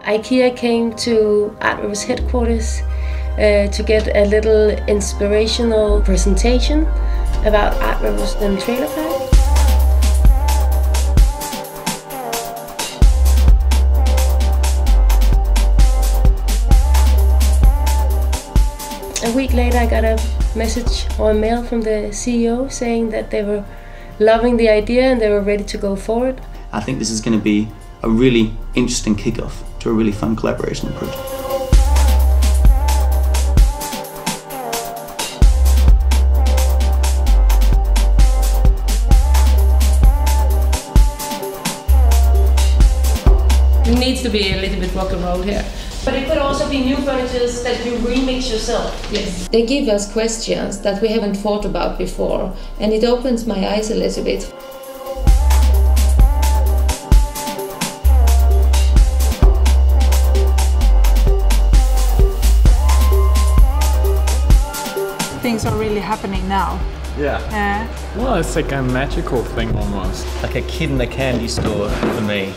Ikea came to ArtRebels headquarters to get a little inspirational presentation about ArtRebels and trailer park. A week later I got a message or a mail from the CEO saying that they were loving the idea and they were ready to go forward. I think this is going to be a really interesting kick-off to a really fun collaboration project. It needs to be a little bit rock and roll here. But it could also be new furniture that you remix yourself. Yes. They give us questions that we haven't thought about before, and it opens my eyes a little bit. Things are really happening now. Yeah. Well, it's like a magical thing almost. Like a kid in a candy store for me.